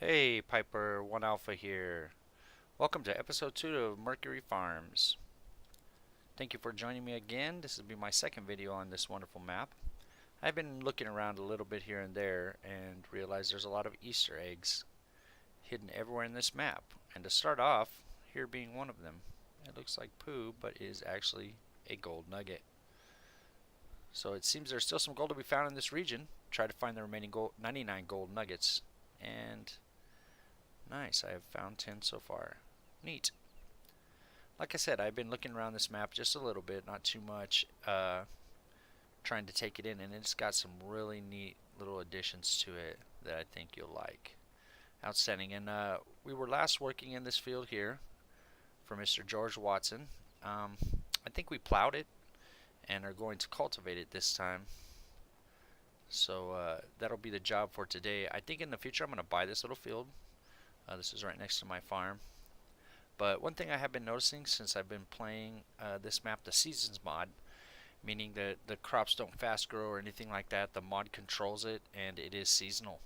Hey, Piper 1 Alpha here. Welcome to episode 2 of Mercury Farms. Thank you for joining me again. This will be my second video on this wonderful map. I've been looking around a little bit here and there and realized there's a lot of Easter eggs hidden everywhere in this map. And to start off, here being one of them. It looks like poo, but is actually a gold nugget. So it seems there's still some gold to be found in this region. Try to find the remaining 99 gold nuggets. And nice, I have found 10 so far. Neat. Like I said, I've been looking around this map just a little bit, not too much, trying to take it in, and it's got some really neat little additions to it that I think you'll like. Outstanding. And we were last working in this field here for Mr. George Watson. I think we plowed it and are going to cultivate it this time. So that'll be the job for today. I think in the future I'm going to buy this little field. This is right next to my farm. But one thing I have been noticing since I've been playing this map, the Seasons mod, meaning that the crops don't fast grow or anything like that, the mod controls it and it is seasonal.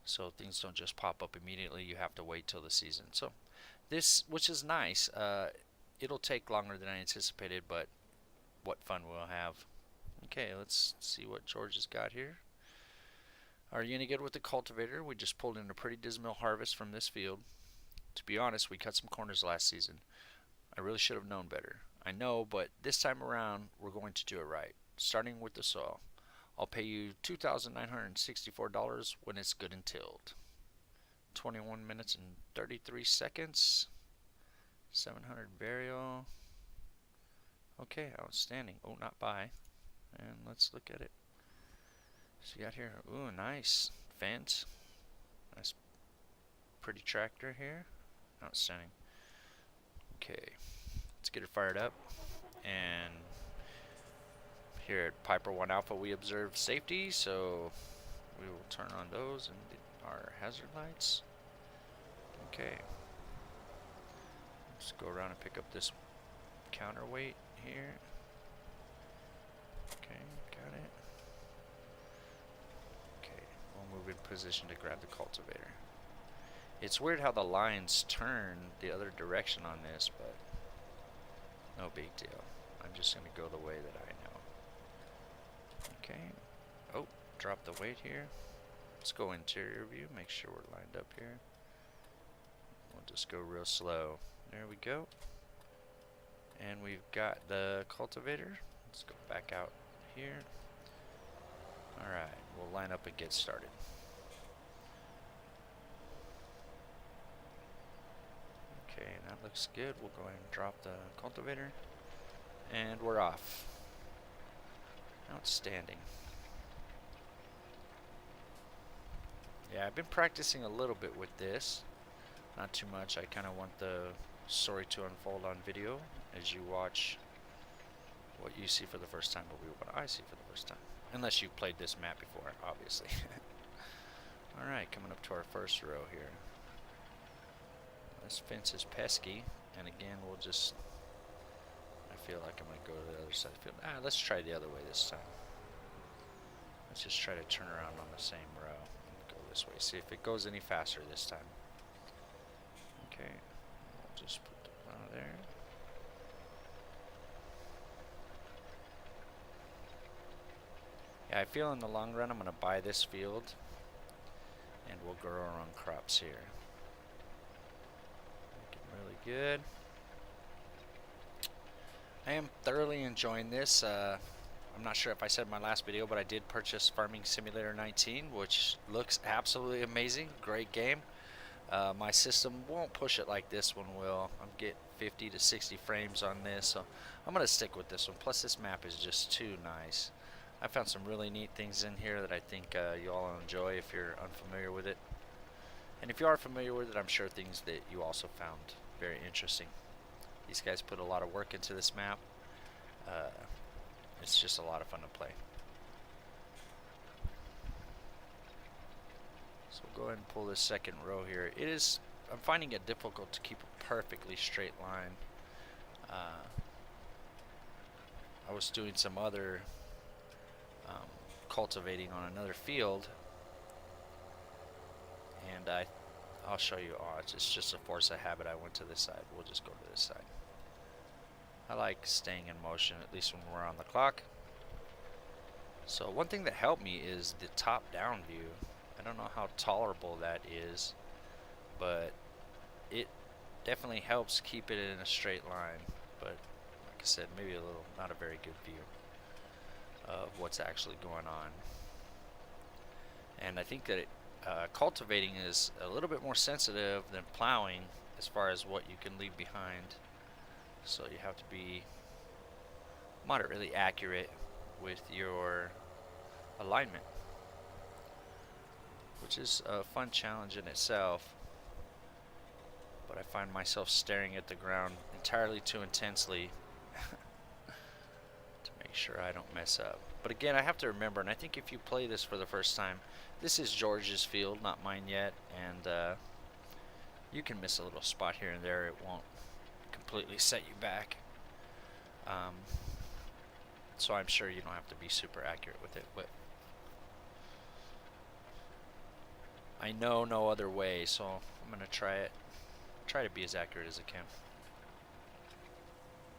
So things don't just pop up immediately, you have to wait till the season. So this, which is nice, it'll take longer than I anticipated, but what fun we'll have. Okay, let's see what George has got here. Are you any good with the cultivator? We just pulled in a pretty dismal harvest from this field. To be honest, we cut some corners last season. I really should have known better. I know, but this time around, we're going to do it right. Starting with the soil. I'll pay you $2,964 when it's good and tilled. 21 minutes and 33 seconds. 700 burial. Okay, outstanding. Oh, not buy. And let's look at it. So you got here, ooh, nice fence. Nice pretty tractor here. Outstanding. Okay, let's get it fired up. And here at Piper 1 Alpha we observe safety, so we will turn on those and our hazard lights. Okay. Let's go around and pick up this counterweight here. Okay, got it. Okay, we'll move in position to grab the cultivator. It's weird how the lines turn the other direction on this, but no big deal. I'm just going to go the way that I know. Okay. Oh, drop the weight here. Let's go interior view, make sure we're lined up here. We'll just go real slow. There we go. And we've got the cultivator. Let's go back out here. Alright, we'll line up and get started. Okay, that looks good. We'll go ahead and drop the cultivator. And we're off. Outstanding. Yeah, I've been practicing a little bit with this. Not too much. I kind of want the story to unfold on video as you watch what you see for the first time will be what I see for the first time. Unless you've played this map before, obviously. Alright, coming up to our first row here. This fence is pesky, and again we'll just, I feel like I'm going to go to the other side of the field. Let's try the other way this time. Let's just try to turn around on the same row and go this way. See if it goes any faster this time. Okay, we'll just put the plow there. Yeah, I feel in the long run I'm going to buy this field and we'll grow our own crops here. Really good. I am thoroughly enjoying this. I'm not sure if I said in my last video, but I did purchase Farming Simulator 19, which looks absolutely amazing. Great game. My system won't push it like this one will. I'm getting 50 to 60 frames on this, so I'm going to stick with this one. Plus, this map is just too nice. I found some really neat things in here that I think you all will enjoy if you're unfamiliar with it. And if you are familiar with it, I'm sure things that you also found very interesting. These guys put a lot of work into this map. It's just a lot of fun to play. So we'll go ahead and pull this second row here. I'm finding it difficult to keep a perfectly straight line. I was doing some other cultivating on another field, and I I'll show you. Oh, it's just a force of habit. I went to this side. We'll just go to this side. I like staying in motion, at least when we're on the clock. So one thing that helped me is the top-down view. I don't know how tolerable that is, but it definitely helps keep it in a straight line. But like I said, maybe a little, not a very good view of what's actually going on. And I think that cultivating is a little bit more sensitive than plowing as far as what you can leave behind. So you have to be moderately accurate with your alignment, which is a fun challenge in itself. But I find myself staring at the ground entirely too intensely to make sure I don't mess up. But again, I have to remember, and I think if you play this for the first time, this is George's field, not mine yet, and you can miss a little spot here and there. It won't completely set you back. So I'm sure you don't have to be super accurate with it, but I know no other way, so I'm gonna try it. Try to be as accurate as I can.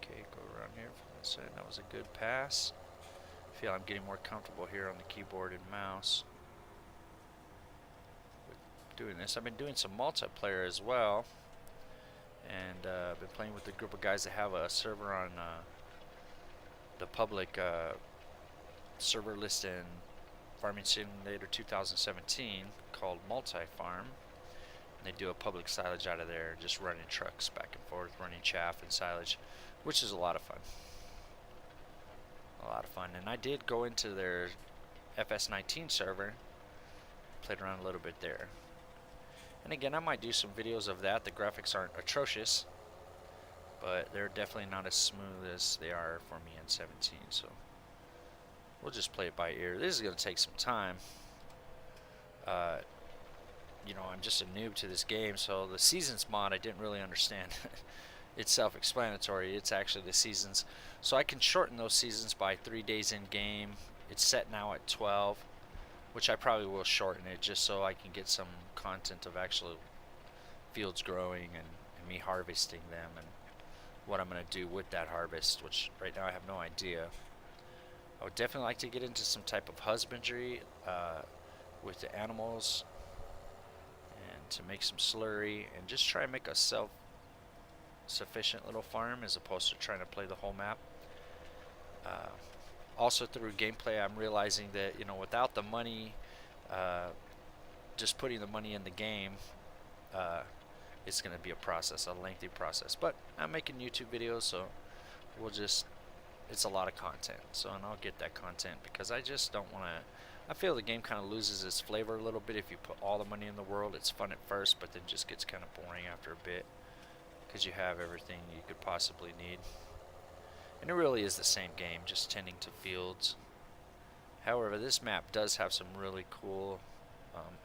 Okay, go around here from this side. That was a good pass. I feel I'm getting more comfortable here on the keyboard and mouse with doing this. I've been doing some multiplayer as well, and I've been playing with a group of guys that have a server on the public server list in Farming Simulator 2017 called Multi-Farm. They do a public silage out of there, just running trucks back and forth, running chaff and silage, which is a lot of fun. A lot of fun. And I did go into their FS19 server, played around a little bit there. And again, I might do some videos of that. The graphics aren't atrocious, but they're definitely not as smooth as they are for me in 17. So we'll just play it by ear. This is going to take some time. You know, I'm just a noob to this game, so the seasons mod I didn't really understand. It's self-explanatory. It's actually the seasons. So I can shorten those seasons by 3 days in game. It's set now at 12, which I probably will shorten it just so I can get some content of actual fields growing and me harvesting them and what I'm going to do with that harvest, which right now I have no idea. I would definitely like to get into some type of husbandry with the animals, to make some slurry and just try and make a self-sufficient little farm as opposed to trying to play the whole map. Also through gameplay, I'm realizing that, you know, without the money, just putting the money in the game, it's going to be a process, a lengthy process. But I'm making YouTube videos, so it's a lot of content. So, and I'll get that content because I just don't want to. I feel the game kind of loses its flavor a little bit if you put all the money in the world. It's fun at first, but then just gets kind of boring after a bit because you have everything you could possibly need. And it really is the same game, just tending to fields. However, this map does have some really cool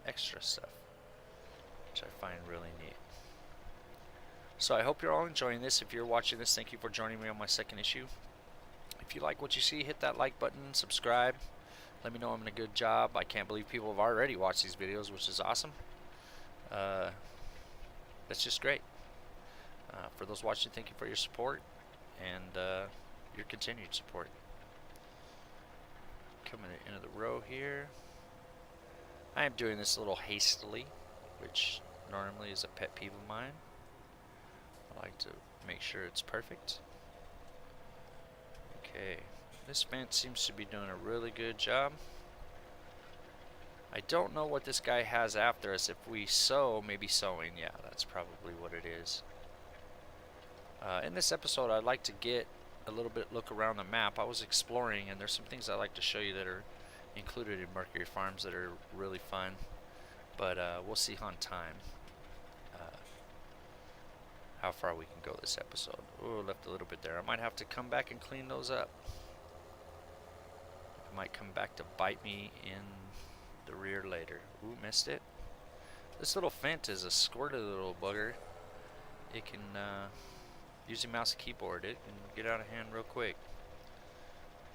extra stuff, which I find really neat. So I hope you're all enjoying this. If you're watching this, thank you for joining me on my second issue. If you like what you see, hit that like button, subscribe. Let me know I'm doing a good job. I can't believe people have already watched these videos, which is awesome. That's just great. For those watching, thank you for your support and your continued support. Coming to the end of the row here. I am doing this a little hastily, which normally is a pet peeve of mine. I like to make sure it's perfect. Okay. This fence seems to be doing a really good job. I don't know what this guy has after us. If we sow, maybe sowing. Yeah, that's probably what it is. In this episode, I'd like to get a little bit look around the map. I was exploring, and there's some things I'd like to show you that are included in Mercury Farms that are really fun. But we'll see on time how far we can go this episode. Oh, left a little bit there. I might have to come back and clean those up. Might come back to bite me in the rear later. Ooh, missed it. This little fence is a squirty little bugger. It can, using mouse and keyboard, it can get out of hand real quick.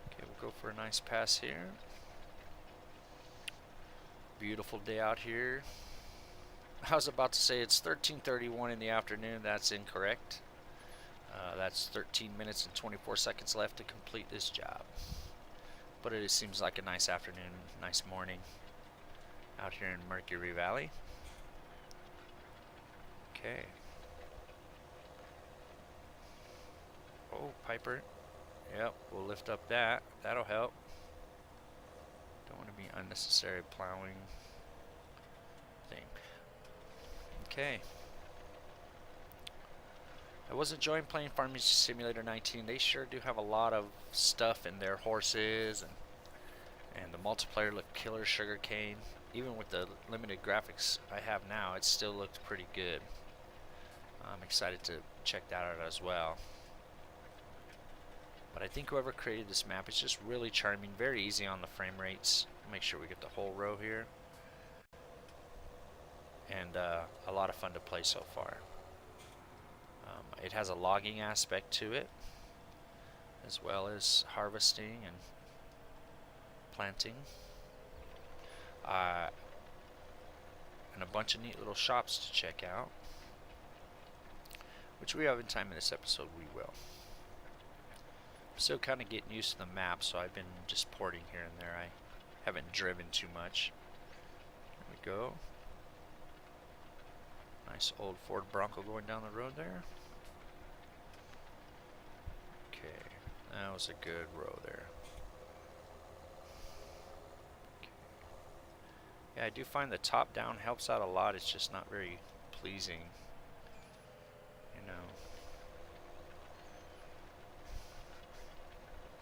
Okay, we'll go for a nice pass here. Beautiful day out here. I was about to say it's 13:31 in the afternoon. That's incorrect. That's 13 minutes and 24 seconds left to complete this job. But it seems like a nice afternoon, nice morning out here in Mercury Valley. Okay. Oh, Piper. Yep, we'll lift up that. That'll help. Don't want to be unnecessary plowing thing. Okay. I was enjoying playing Farming Simulator 19. They sure do have a lot of stuff in their horses, and the multiplayer looked killer sugarcane. Even with the limited graphics I have now, it still looked pretty good. I'm excited to check that out as well. But I think whoever created this map is just really charming, very easy on the frame rates. Make sure we get the whole row here. And a lot of fun to play so far. It has a logging aspect to it, as well as harvesting and planting. And a bunch of neat little shops to check out, which we have in time in this episode. We will. I'm still kind of getting used to the map, so I've been just porting here and there. I haven't driven too much. There we go. Nice old Ford Bronco going down the road there. Okay, that was a good row there. Okay. Yeah, I do find the top down helps out a lot. It's just not very pleasing, you know.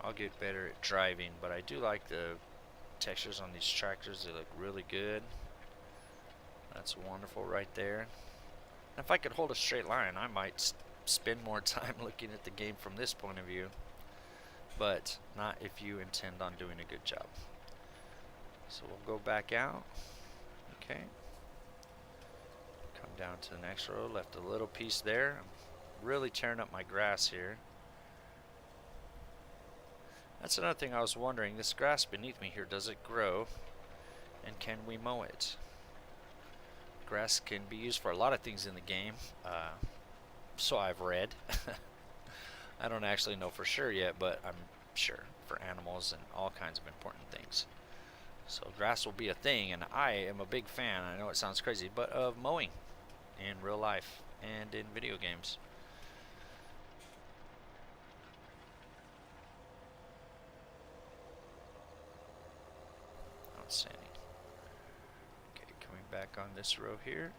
I'll get better at driving, but I do like the textures on these tractors. They look really good. That's wonderful right there. If I could hold a straight line, I might spend more time looking at the game from this point of view, but not if you intend on doing a good job. So we'll go back out. Okay. Come down to the next row. Left a little piece there. I'm really tearing up my grass here. That's another thing I was wondering. This grass beneath me here, does it grow? And can we mow it? Grass can be used for a lot of things in the game, so I've read. I don't actually know for sure yet, but I'm sure for animals and all kinds of important things. So grass will be a thing, and I am a big fan, I know it sounds crazy, but of mowing in real life and in video games. Outstanding. Back on this row here,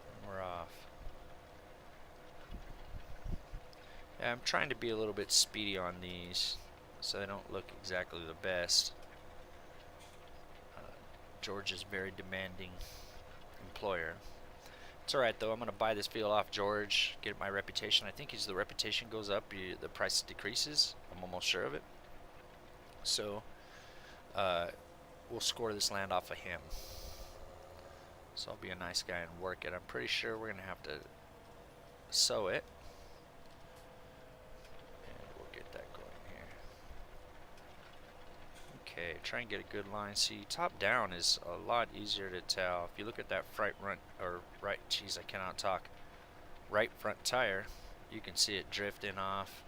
and we're off. Yeah, I'm trying to be a little bit speedy on these so they don't look exactly the best. George is a very demanding employer. It's alright though, I'm going to buy this field off George, get my reputation. I think as the reputation goes up, the price decreases. I'm almost sure of it. So, we'll score this land off of him. So I'll be a nice guy and work it. I'm pretty sure we're going to have to sow it. And we'll get that going here. Okay, try and get a good line. See, top down is a lot easier to tell. If you look at that right front tire, you can see it drifting off.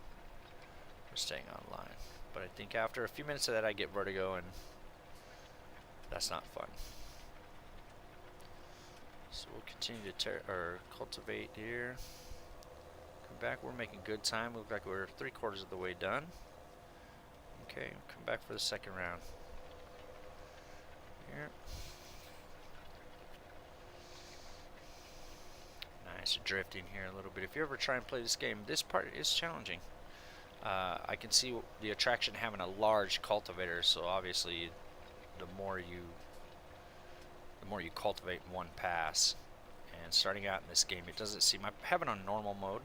We're staying on line. But I think after a few minutes of that, I get vertigo, and that's not fun. So we'll continue to cultivate here. Come back. We're making good time. Look like we're 3/4 of the way done. Okay, come back for the second round. Here. Nice drifting here a little bit. If you ever try and play this game, this part is challenging. I can see the attraction having a large cultivator, so obviously the more you cultivate in one pass. And starting out in this game, it doesn't seem, I have it on normal mode,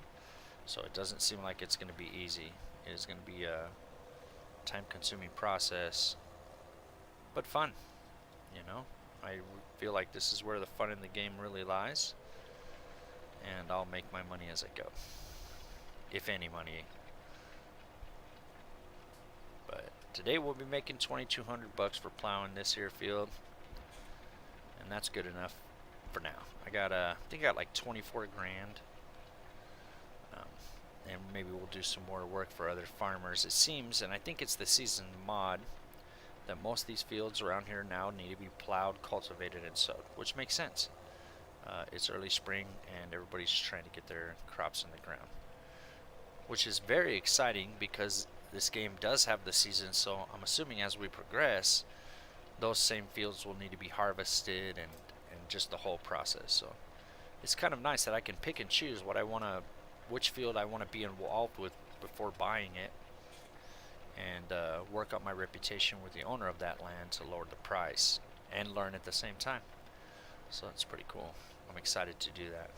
so it doesn't seem like it's going to be easy. It is going to be a time-consuming process, but fun. You know, I feel like this is where the fun in the game really lies, and I'll make my money as I go, if any money. But today we'll be making $2,200 for plowing this here field, and that's good enough. for now. I got I think I got like 24 grand. And maybe we'll do some more work for other farmers. It seems, and I think it's the season mod, that most of these fields around here now need to be plowed, cultivated, and sowed, which makes sense. It's early spring, and everybody's trying to get their crops in the ground, which is very exciting because this game does have the season, so I'm assuming as we progress, those same fields will need to be harvested and just the whole process. So it's kind of nice that I can pick and choose which field I want to be involved with before buying it, and work up my reputation with the owner of that land to lower the price and learn at the same time. So that's pretty cool. I'm excited to do that.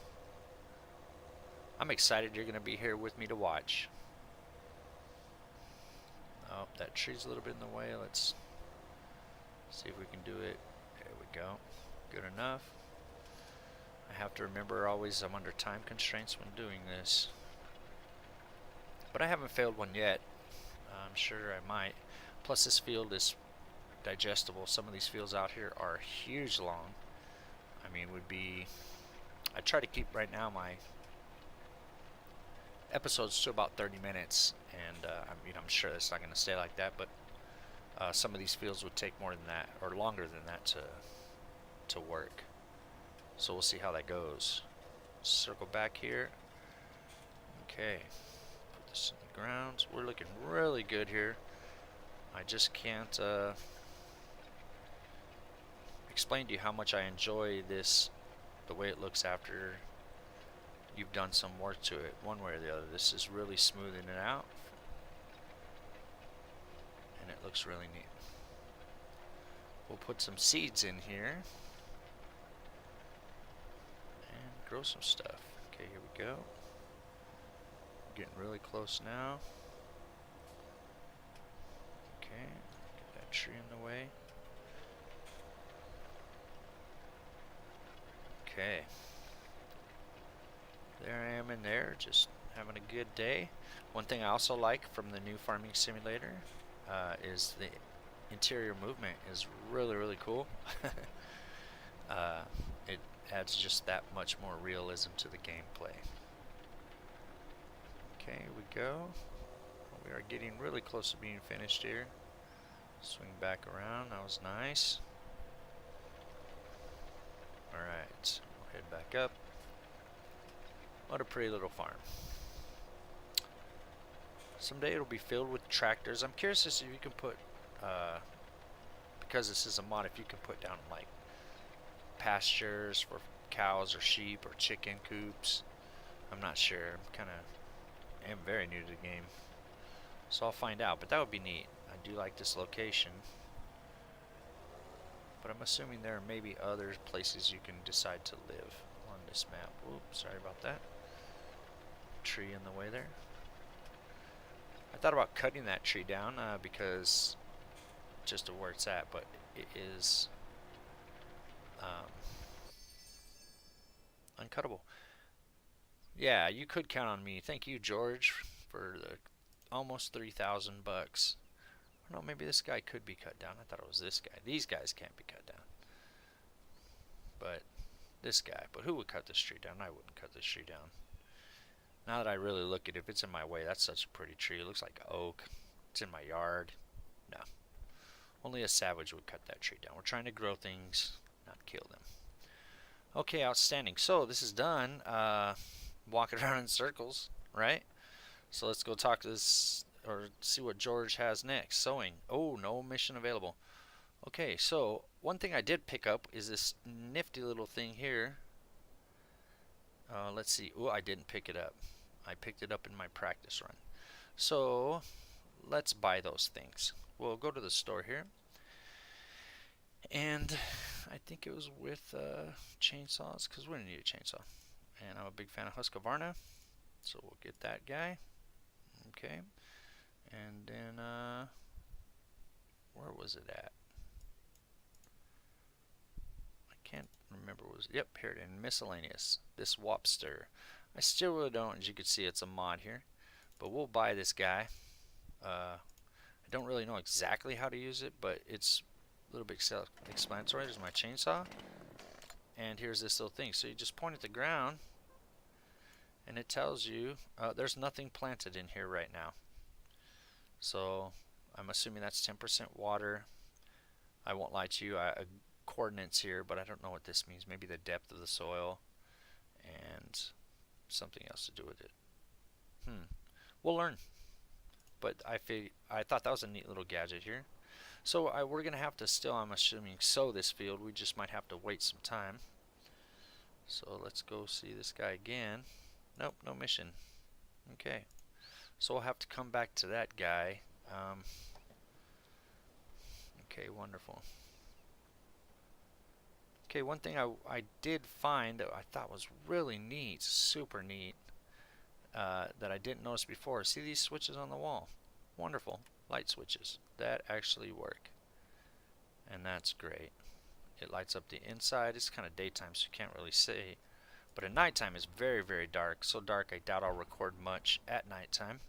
I'm excited you're going to be here with me to watch. Oh, that tree's a little bit in the way. Let's see if we can do it. There we go. Good enough. I have to remember always I'm under time constraints when doing this. But I haven't failed one yet. I'm sure I might. Plus this field is digestible. Some of these fields out here are huge long. I mean, I try to keep right now my episodes to about 30 minutes, and I'm sure it's not going to stay like that, but some of these fields would take more than that, or longer than that to work. So we'll see how that goes. Circle back here. Okay, put this in the ground. We're looking really good here. I just can't explain to you how much I enjoy this, the way it looks after you've done some work to it, one way or the other. This is really smoothing it out, and it looks really neat. We'll put some seeds in here and grow some stuff. Okay, here we go. Getting really close now. Okay, get that tree in the way. Okay. There I am in there, just having a good day. One thing I also like from the new farming simulator is the interior movement is really, really cool. It adds just that much more realism to the gameplay. Okay, here we go. We are getting really close to being finished here. Swing back around, that was nice. Alright, we'll head back up. What a pretty little farm. Someday it'll be filled with tractors. I'm curious to see if you can put, because this is a mod, if you can put down like pastures for cows or sheep or chicken coops. I'm not sure. I'm very new to the game, so I'll find out, but that would be neat. I do like this location, but I'm assuming there may be other places you can decide to live on this map. Oops, sorry about that. Tree in the way there. I thought about cutting that tree down because just of where it's at, but it is uncuttable. Yeah, you could count on me. Thank you, George, for the almost 3,000 bucks. No, maybe this guy could be cut down. I thought it was this guy. These guys can't be cut down. But this guy. But who would cut this tree down? I wouldn't cut this tree down. Now that I really look at it, if it's in my way, that's such a pretty tree. It looks like oak. It's in my yard. No. Only a savage would cut that tree down. We're trying to grow things, not kill them. Okay, outstanding. So this is done. Walking around in circles, right? So let's go talk to this, or see what George has next. Sowing. Oh, no mission available. Okay, so one thing I did pick up is this nifty little thing here. Let's see. Oh, I didn't pick it up. I picked it up in my practice run. So let's buy those things. We'll go to the store here. And I think it was with chainsaws, because we're going to need a chainsaw. And I'm a big fan of Husqvarna, so we'll get that guy. Okay. And then, where was it at? I can't remember. Yep, here it is. Miscellaneous. This Wopster. I still really don't, as you can see, it's a mod here. But we'll buy this guy. I don't really know exactly how to use it, but it's a little bit self-explanatory. There's my chainsaw. and here's this little thing. So you just point at the ground, and it tells you there's nothing planted in here right now. So I'm assuming that's 10% water. I won't lie to you, coordinates here, but I don't know what this means. Maybe the depth of the soil and something else to do with it. We'll learn. But I thought that was a neat little gadget here. So we're going to have to still, I'm assuming, sow this field. We just might have to wait some time. So let's go see this guy again. Nope, no mission. Okay. So we'll have to come back to that guy. Okay, wonderful. Okay, one thing I did find that I thought was really neat, super neat, that I didn't notice before. See these switches on the wall? Wonderful. Light switches. That actually work. And that's great. It lights up the inside. It's kind of daytime, so you can't really see. But at nighttime, it's very, very dark. So dark, I doubt I'll record much at nighttime.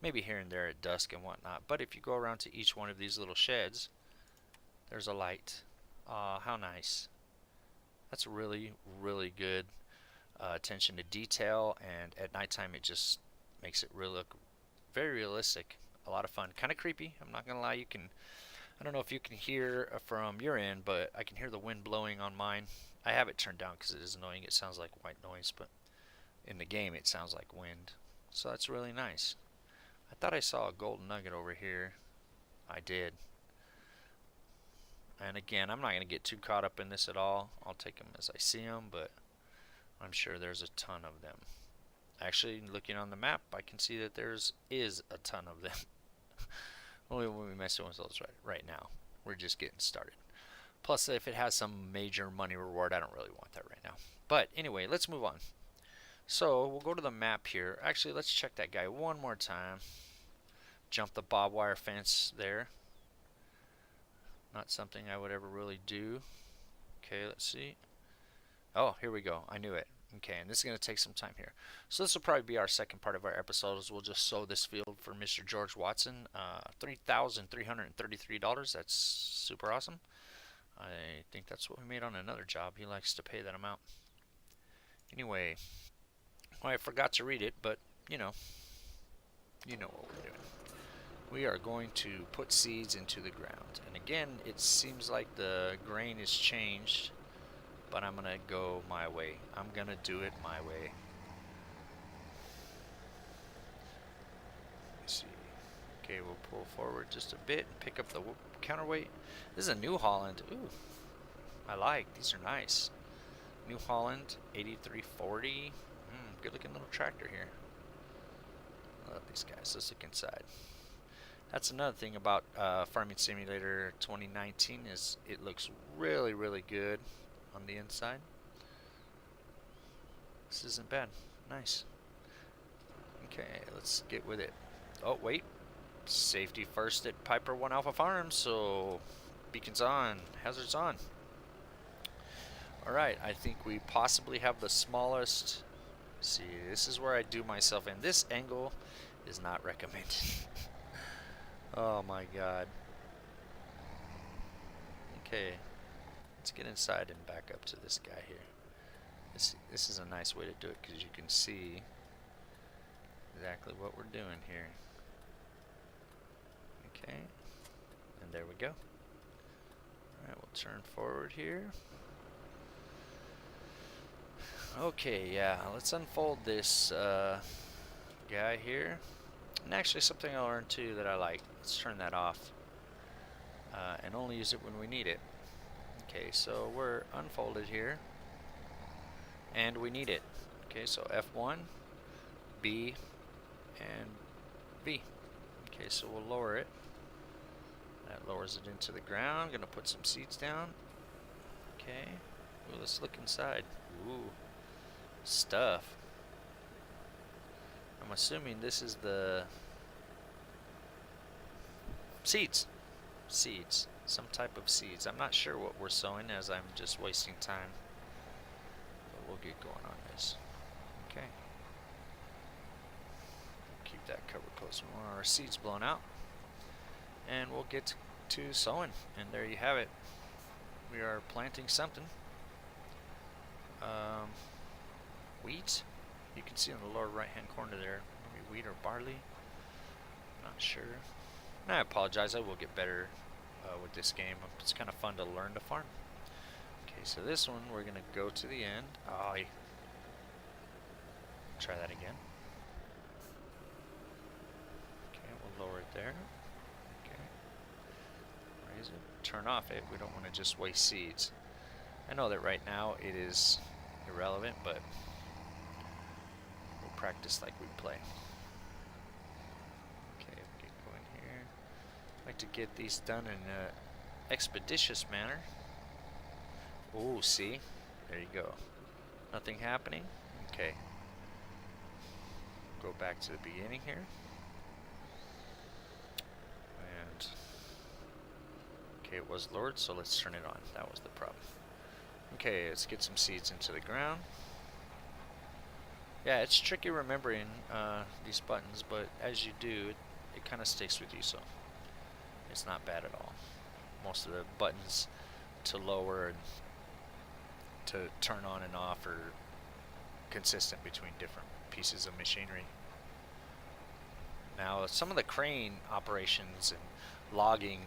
Maybe here and there at dusk and whatnot. But if you go around to each one of these little sheds, there's a light. Aw, how nice. That's really, really good attention to detail. And at nighttime, it just makes it really look very realistic. A lot of fun. Kind of creepy. I'm not going to lie. You can... I don't know if you can hear from your end, but I can hear the wind blowing on mine. I have it turned down because it is annoying. It sounds like white noise, but in the game it sounds like wind. So that's really nice. I thought I saw a golden nugget over here. I did. And again, I'm not going to get too caught up in this at all. I'll take them as I see them, but I'm sure there's a ton of them. Actually, looking on the map, I can see that there's a ton of them. Only when we mess with those right now. We're just getting started. Plus, if it has some major money reward, I don't really want that right now. But anyway, let's move on. So we'll go to the map here. Actually, let's check that guy one more time. Jump the barbed wire fence there. Not something I would ever really do. Okay, let's see. Oh, here we go. I knew it. Okay, and this is going to take some time here. So this will probably be our second part of our episode, is we'll just sow this field for Mr. George Watson. $3,333. That's super awesome. I think that's what we made on another job. He likes to pay that amount. Anyway, well, I forgot to read it, but you know what we're doing. We are going to put seeds into the ground. And again, it seems like the grain is changed. But I'm going to go my way. I'm going to do it my way. Let's see. Okay, we'll pull forward just a bit and pick up the counterweight. This is a New Holland. Ooh, I like. These are nice. New Holland 8340. Good looking little tractor here. Love these guys. Let's look inside. That's another thing about Farming Simulator 2019 is it looks really, really good on the inside. This isn't bad. Nice. Okay, let's get with it. Oh, wait. Safety first at Piper 1 Alpha Farms, so beacons on, hazards on. Alright, I think we possibly have the smallest. See, this is where I do myself in. This angle is not recommended. Oh my god. Okay. Let's get inside and back up to this guy here. This is a nice way to do it because you can see exactly what we're doing here. Okay, and there we go. Alright, we'll turn forward here. Okay, yeah, let's unfold this guy here. And actually something I learned too that I like. Let's turn that off and only use it when we need it. Okay, so we're unfolded here, and we need it. Okay, so F1, B, and V. Okay, so we'll lower it. That lowers it into the ground. Gonna put some seeds down. Okay, ooh, let's look inside. Ooh, stuff. I'm assuming this is the seeds. Seeds. Some type of seeds. I'm not sure what we're sowing as I'm just wasting time. But we'll get going on this. Okay. Keep that cover close. We want our seeds blown out. And we'll get to sowing. And there you have it. We are planting something. Um, wheat. You can see in the lower right-hand corner there. Maybe wheat or barley. Not sure. I apologize. I will get better with this game. It's kind of fun to learn to farm. Okay, so this one we're gonna go to the end. Oh, try that again. Okay, we'll lower it there. Okay, raise it. Turn off it. We don't want to just waste seeds. I know that right now it is irrelevant, but we'll practice like we play. Okay, we can go in here. I like to get these done in an expeditious manner. Oh, see? There you go. Nothing happening? Okay. Go back to the beginning here. And okay, it was lowered, so let's turn it on. That was the problem. Okay, let's get some seeds into the ground. Yeah, it's tricky remembering these buttons, but as you do, it kind of sticks with you, so it's not bad at all. Most of the buttons to lower and to turn on and off are consistent between different pieces of machinery. Now, some of the crane operations and logging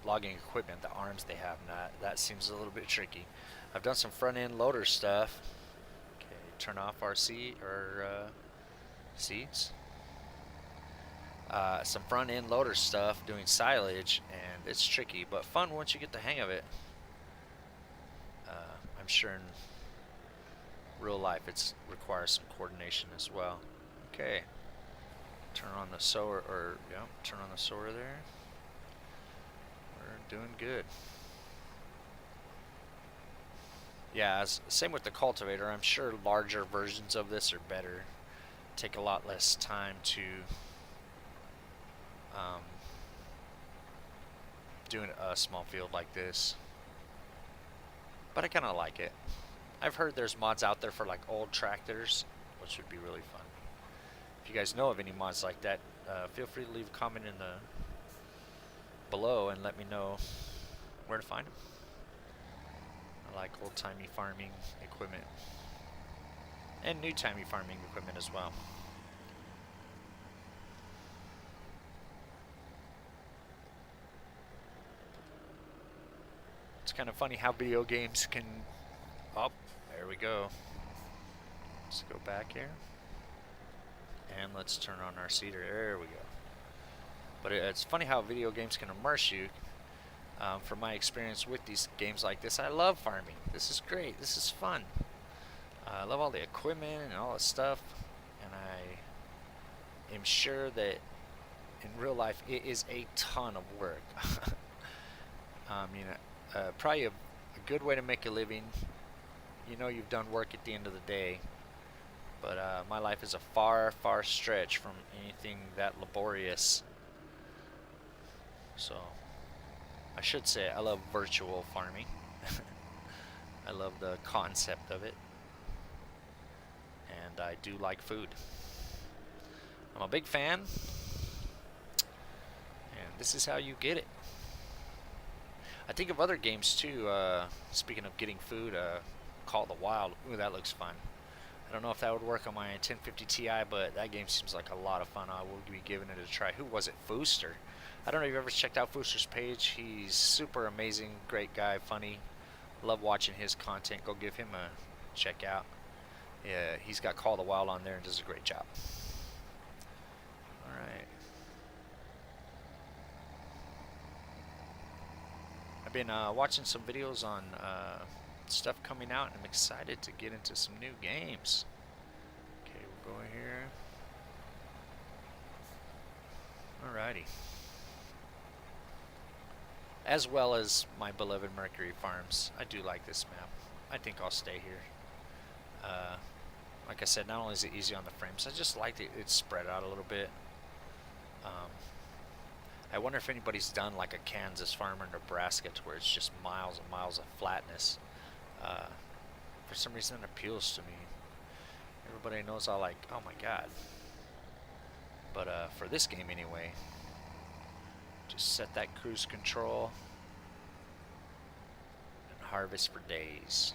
equipment, the arms they have, that seems a little bit tricky. I've done some front end loader stuff. Okay, turn off our seeds. Some front end loader stuff doing silage, and it's tricky, but fun once you get the hang of it. I'm sure in real life it requires some coordination as well. Okay, turn on the sower, or yeah, turn on the sower there. We're doing good. Yeah, same with the cultivator. I'm sure larger versions of this are better. Take a lot less time to doing a small field like this. But I kind of like it. I've heard there's mods out there for like old tractors, which would be really fun. If you guys know of any mods like that, feel free to leave a comment in the below and let me know where to find them. I like old-timey farming equipment and new-timey farming equipment as well. It's kind of funny how video games can... Oh, there we go. Let's go back here. And let's turn on our seeder. There we go. But it's funny how video games can immerse you. From my experience with these games like this, I love farming. This is great. This is fun. I love all the equipment and all that stuff. And I am sure that in real life it is a ton of work. Probably a good way to make a living. You know you've done work at the end of the day. But my life is a far, far stretch from anything that laborious. So, I should say I love virtual farming. I love the concept of it. And I do like food. I'm a big fan. And this is how you get it. I think of other games too. Speaking of getting food, Call of the Wild. Ooh, that looks fun. I don't know if that would work on my 1050 Ti, but that game seems like a lot of fun. I will be giving it a try. Who was it? Fooster. I don't know if you've ever checked out Fooster's page. He's super amazing, great guy, funny. Love watching his content. Go give him a check out. Yeah, he's got Call of the Wild on there and does a great job. Alright. I've been watching some videos on stuff coming out, and I'm excited to get into some new games. Okay, we'll go in here. Alrighty. As well as my beloved Mercury Farms. I do like this map. I think I'll stay here. Like I said, not only is it easy on the frames, I just like it's spread out a little bit. I wonder if anybody's done like a Kansas farm or Nebraska to where it's just miles and miles of flatness. For some reason it appeals to me. Everybody knows I like, oh my god. But for this game anyway, just set that cruise control and harvest for days.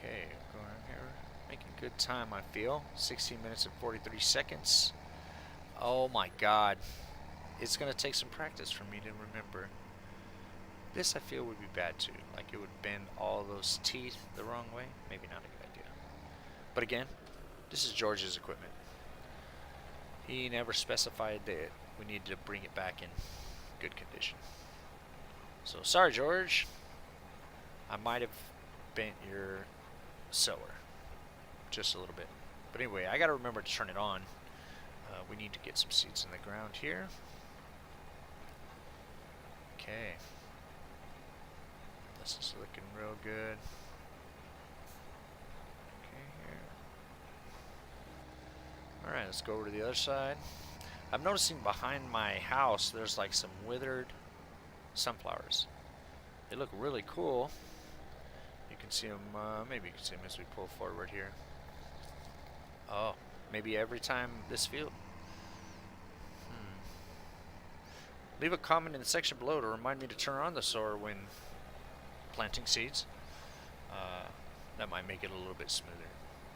Okay, going here, making good time, I feel. 16 minutes and 43 seconds. Oh my god. It's going to take some practice for me to remember. This, I feel, would be bad too. Like, it would bend all those teeth the wrong way. Maybe not a good idea. But again, this is George's equipment. He never specified that we needed to bring it back in good condition. So, sorry, George. I might have bent your sewer just a little bit. But anyway, I got to remember to turn it on. We need to get some seeds in the ground here. Okay. This is looking real good. Okay, here. Alright, let's go over to the other side. I'm noticing behind my house there's like some withered sunflowers. They look really cool. You can see them, maybe you can see them as we pull forward here. Oh, maybe every time this field. Leave a comment in the section below to remind me to turn on the sower when planting seeds. That might make it a little bit smoother.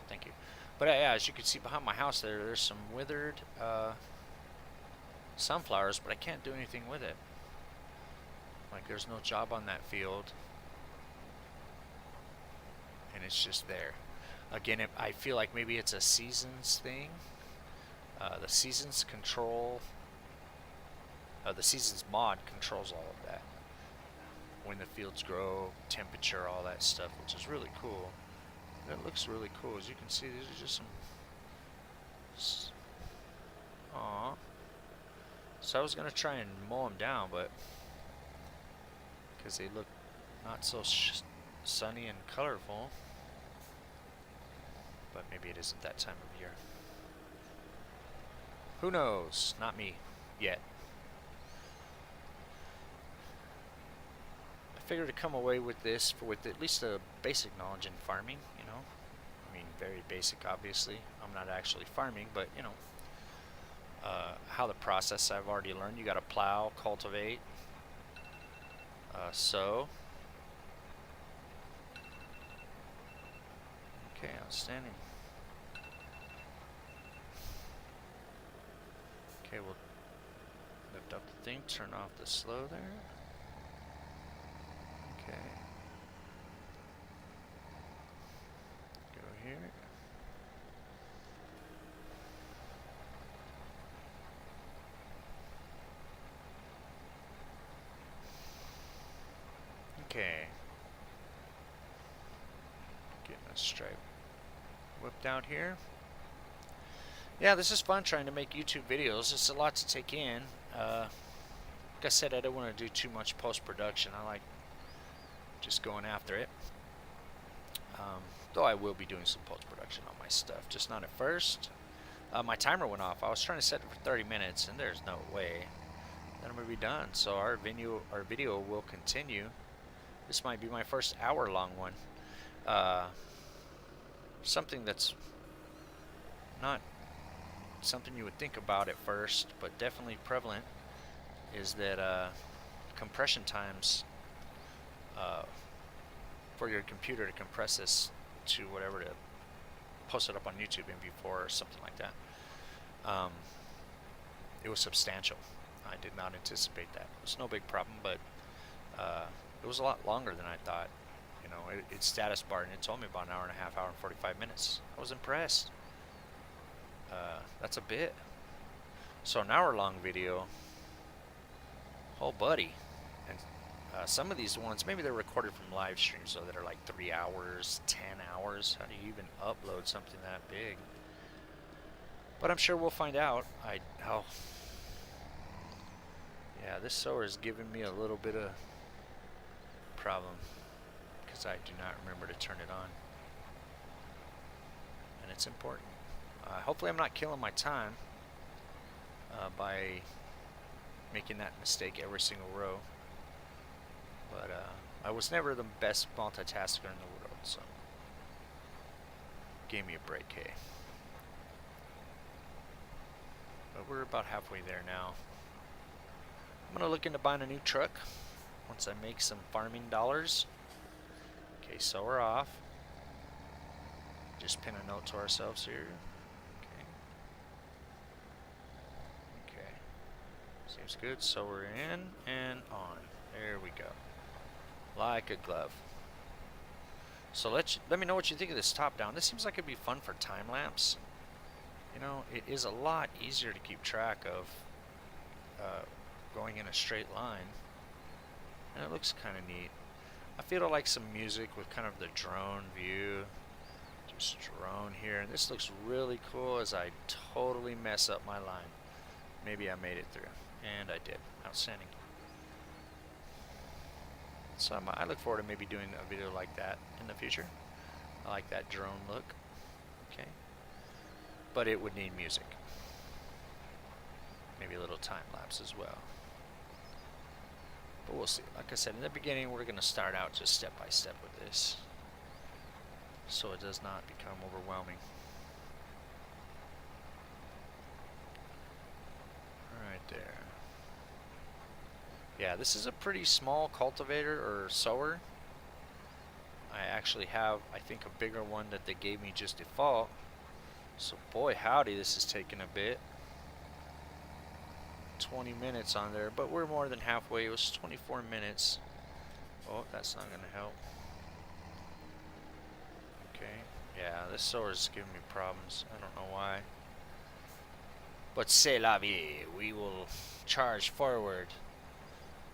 Thank you. But yeah, as you can see behind my house there's some withered sunflowers, but I can't do anything with it. Like, there's no job on that field. And it's just there. Again, I feel like maybe it's a seasons thing. The seasons control... the seasons mod controls all of that. When the fields grow, temperature, all that stuff, which is really cool. And it looks really cool. As you can see, these are just some... Aww. So I was going to try and mow them down, but... because they look not so sunny and colorful. But maybe it isn't that time of year. Who knows? Not me. Yet. I figured to come away with this with at least a basic knowledge in farming, you know. I mean, very basic, obviously. I'm not actually farming, but, you know, how the process I've already learned. You got to plow, cultivate, sow. Okay, outstanding. Okay, we'll lift up the thing, turn off the slow there. Okay. Go here. Okay. Getting a stripe whipped out here. Yeah, this is fun trying to make YouTube videos. It's a lot to take in. Like I said, I don't want to do too much post-production. I like just going after it. Though I will be doing some post-production on my stuff, just not at first. My timer went off. I was trying to set it for 30 minutes, and there's no way that I'm going to be done. So our video will continue. This might be my first hour-long one. Something that's not something you would think about at first, but definitely prevalent, is that compression times for your computer to compress this to whatever to post it up on YouTube MP4 or something like that. It was substantial. I did not anticipate that. It was no big problem, but it was a lot longer than I thought. You know, it status barred and it told me about an hour and a half, hour and 45 minutes. I was impressed. That's a bit. So an hour-long video. Oh, buddy. And some of these ones, maybe they're recorded from live streams, so that are like 3 hours, 10 hours. How do you even upload something that big? But I'm sure we'll find out. Yeah, this sower is giving me a little bit of problem because I do not remember to turn it on. And it's important. Hopefully I'm not killing my time by making that mistake every single row. But I was never the best multitasker in the world, so gave me a break, hey. But we're about halfway there now. I'm gonna look into buying a new truck once I make some farming dollars. Okay, so we're off. Just pin a note to ourselves here. Okay. Okay. Seems good. So we're in and on. There we go. Like a glove. So let me know what you think of this top down. This seems like it'd be fun for time lapse. You know, it is a lot easier to keep track of going in a straight line, and it looks kind of neat. I feel like some music with kind of the drone view. Just drone here, and this looks really cool as I totally mess up my line. Maybe I made it through, and I did. Outstanding. So I look forward to maybe doing a video like that in the future. I like that drone look. Okay. But it would need music. Maybe a little time lapse as well. But we'll see. Like I said in the beginning, we're going to start out just step by step with this, so it does not become overwhelming. Right there. Yeah, this is a pretty small cultivator or sower. I actually have, I think, a bigger one that they gave me just default. So boy howdy, this is taking a bit. 20 minutes on there, but we're more than halfway. It was 24 minutes. Oh, that's not gonna help. Okay, yeah, this sower's giving me problems. I don't know why. But c'est la vie. We will charge forward.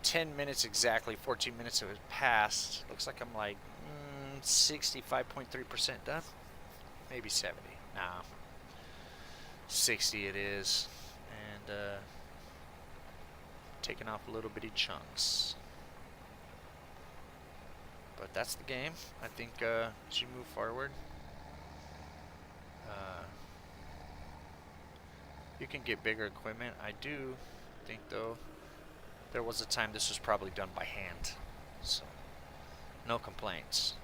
10 minutes exactly, 14 minutes have passed. Looks like I'm like 65.3% done. Maybe 70. Nah. 60 it is. And taking off little bitty chunks. But that's the game. I think as you move forward, you can get bigger equipment. I do think though there was a time this was probably done by hand, so no complaints.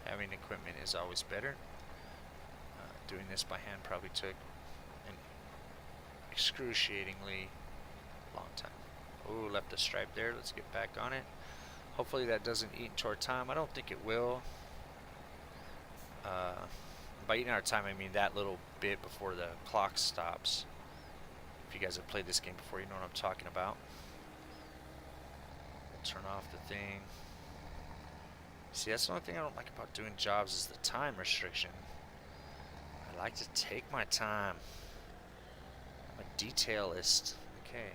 Having equipment is always better. Doing this by hand probably took an excruciatingly long time. Ooh, left a stripe there. Let's get back on it. Hopefully that doesn't eat into our time. I don't think it will. By eating our time, I mean that little bit before the clock stops. If you guys have played this game before, you know what I'm talking about. Turn off the thing. See, that's the only thing I don't like about doing jobs is the time restriction. I like to take my time. I'm a detailist. Okay.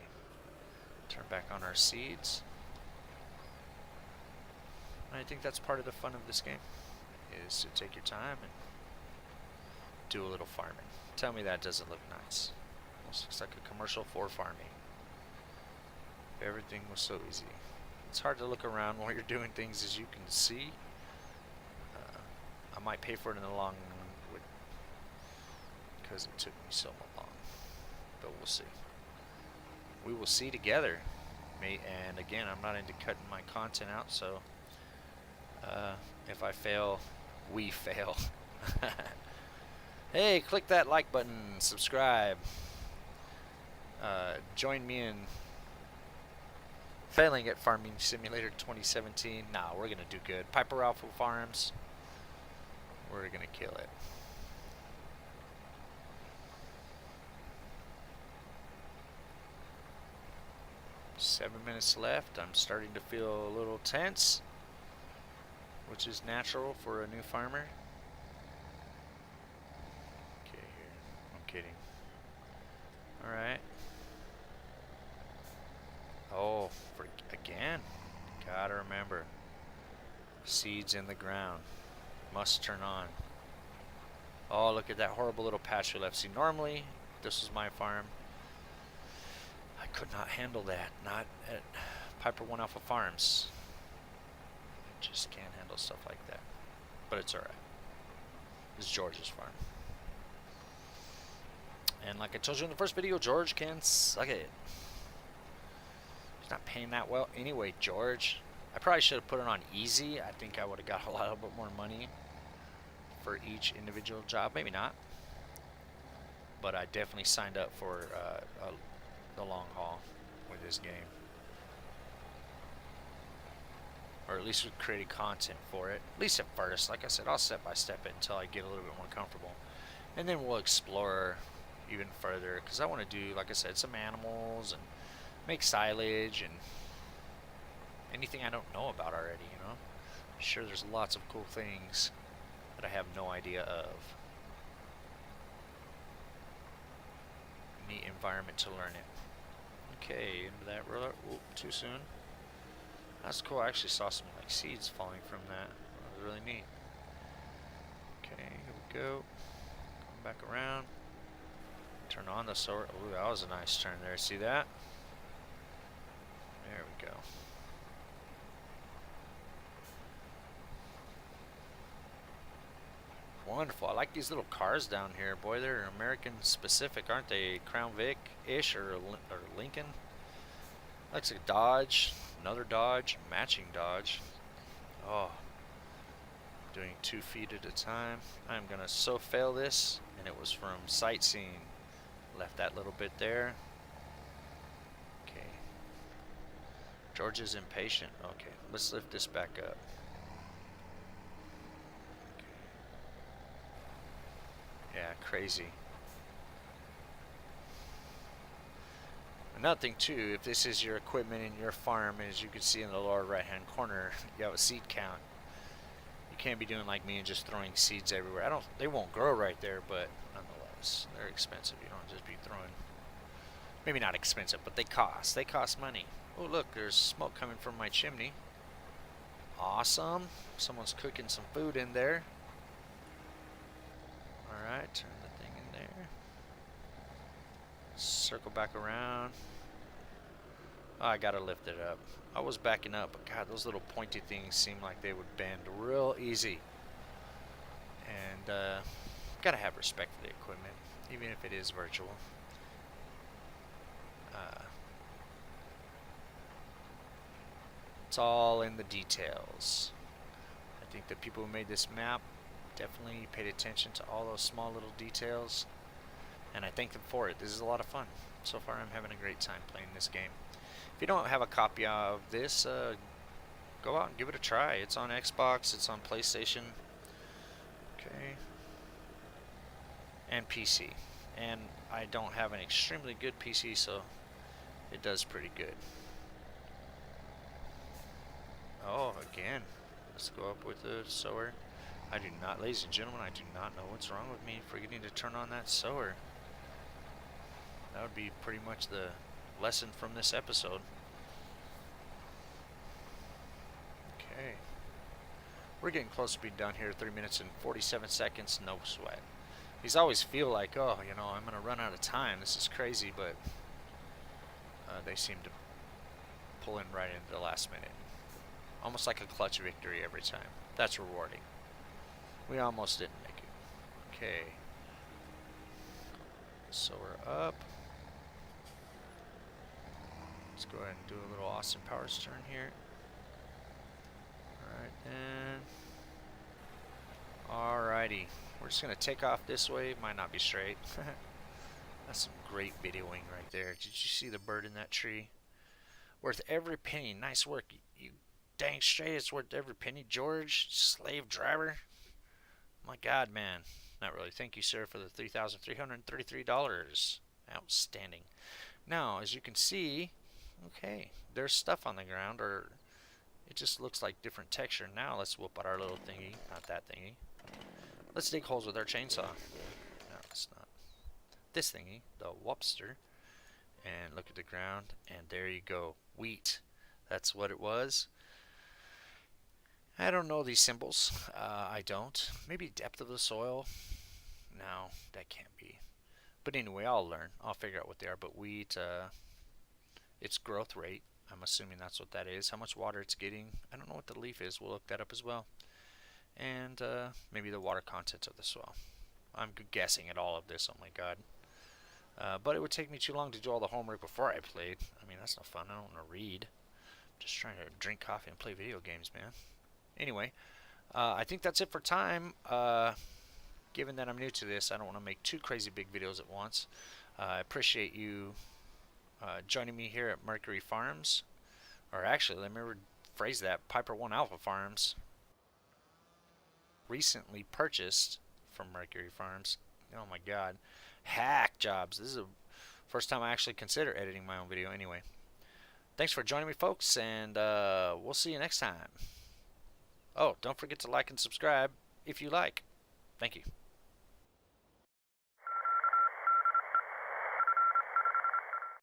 Turn back on our seeds. And I think that's part of the fun of this game, is to take your time and do a little farming. Tell me that doesn't look nice. Almost looks like a commercial for farming. Everything was so easy. It's hard to look around while you're doing things, as you can see. I might pay for it in the long run because it took me so long. But we'll see. We will see together. And again, I'm not into cutting my content out, so if I fail, we fail. Hey, click that like button, subscribe. Join me in failing at Farming Simulator 2017. Nah, we're gonna do good. Piper Alpha Farms, we're gonna kill it. Seven minutes left. I'm starting to feel a little tense, which is natural for a new farmer. Okay, here. I'm kidding. Alright. Oh, again. Gotta remember. Seeds in the ground. Must turn on. Oh, look at that horrible little patch we left. See, normally, this was my farm. I could not handle that. Not at Piper 1 Alpha Farms. I just can't handle stuff like that. But it's alright. This is George's farm. And like I told you in the first video, George can suck it. He's not paying that well anyway, George. I probably should have put it on easy. I think I would have got a little bit more money for each individual job. Maybe not. But I definitely signed up for the long haul with this game. Or at at least with creating content for it. At least at first. Like I said, I'll step by step it until I get a little bit more comfortable. And then we'll explore even further, because I want to do, like I said, some animals and make silage and anything I don't know about already, you know. I'm sure there's lots of cool things that I have no idea of. Neat environment to learn it. Okay, into that roller. Oop, too soon. That's cool. I actually saw some like seeds falling from that. That was really neat. Okay, here we go. Come back around. Turn on the solar. Ooh, that was a nice turn there. See that? There we go. Wonderful. I like these little cars down here. Boy, they're American specific, aren't they? Crown Vic-ish or Lincoln. Looks like a Dodge. Another Dodge. Matching Dodge. Oh. Doing 2 feet at a time. I'm going to so fail this. And it was from sightseeing. Left that little bit there. Okay. George is impatient. Okay. Let's lift this back up. Yeah, crazy. Another thing too, if this is your equipment in your farm, as you can see in the lower right hand corner, you have a seed count. You can't be doing like me and just throwing seeds everywhere. They won't grow right there, but nonetheless, they're expensive. You don't just be throwing, maybe not expensive, but they cost money. Oh look, there's smoke coming from my chimney. Awesome. Someone's cooking some food in there. Alright, turn the thing in there. Circle back around. Oh, I gotta lift it up. I was backing up, but God, those little pointy things seem like they would bend real easy. And gotta have respect for the equipment, even if it is virtual. It's all in the details. I think the people who made this map definitely paid attention to all those small little details, and I thank them for it. This is a lot of fun. So far I'm having a great time playing this game. If you don't have a copy of this, go out and give it a try. It's on Xbox, it's on PlayStation, okay, and PC. And I don't have an extremely good PC, so it does pretty good. Oh, again. Let's go up with the sower. I do not, ladies and gentlemen, I do not know what's wrong with me forgetting to turn on that sower. That would be pretty much the lesson from this episode. Okay. We're getting close to being done here. 3 minutes and 47 seconds, no sweat. These always feel like, oh, you know, I'm going to run out of time. This is crazy, but they seem to pull in right into the last minute. Almost like a clutch victory every time. That's rewarding. We almost didn't make it. Okay. So we're up. Let's go ahead and do a little Austin Powers turn here. Alright, and alrighty. We're just gonna take off this way. Might not be straight. That's some great videoing right there. Did you see the bird in that tree? Worth every penny. Nice work. You dang straight. It's worth every penny. George, slave driver. My God, man. Not really. Thank you, sir, for the $3,333. Outstanding. Now, as you can see, okay, there's stuff on the ground, or it just looks like different texture. Now let's whoop out our little thingy. Not that thingy. Let's dig holes with our chainsaw. No, it's not. This thingy, the whoopster. And look at the ground, and there you go. Wheat. That's what it was. I don't know these symbols. I don't. Maybe depth of the soil. No, that can't be. But anyway, I'll learn. I'll figure out what they are. But wheat, its growth rate. I'm assuming that's what that is. How much water it's getting. I don't know what the leaf is. We'll look that up as well. And maybe the water content of the soil. I'm guessing at all of this. Oh my God. But it would take me too long to do all the homework before I played. I mean, that's no fun. I don't want to read. I'm just trying to drink coffee and play video games, man. Anyway, I think that's it for time. Given that I'm new to this, I don't want to make two crazy big videos at once. I appreciate you joining me here at Mercury Farms. Or actually, let me phrase that, Piper 1 Alpha Farms recently purchased from Mercury Farms. Oh my god. Hack jobs. This is the first time I actually consider editing my own video anyway. Thanks for joining me, folks, and we'll see you next time. Oh, don't forget to like and subscribe if you like. Thank you.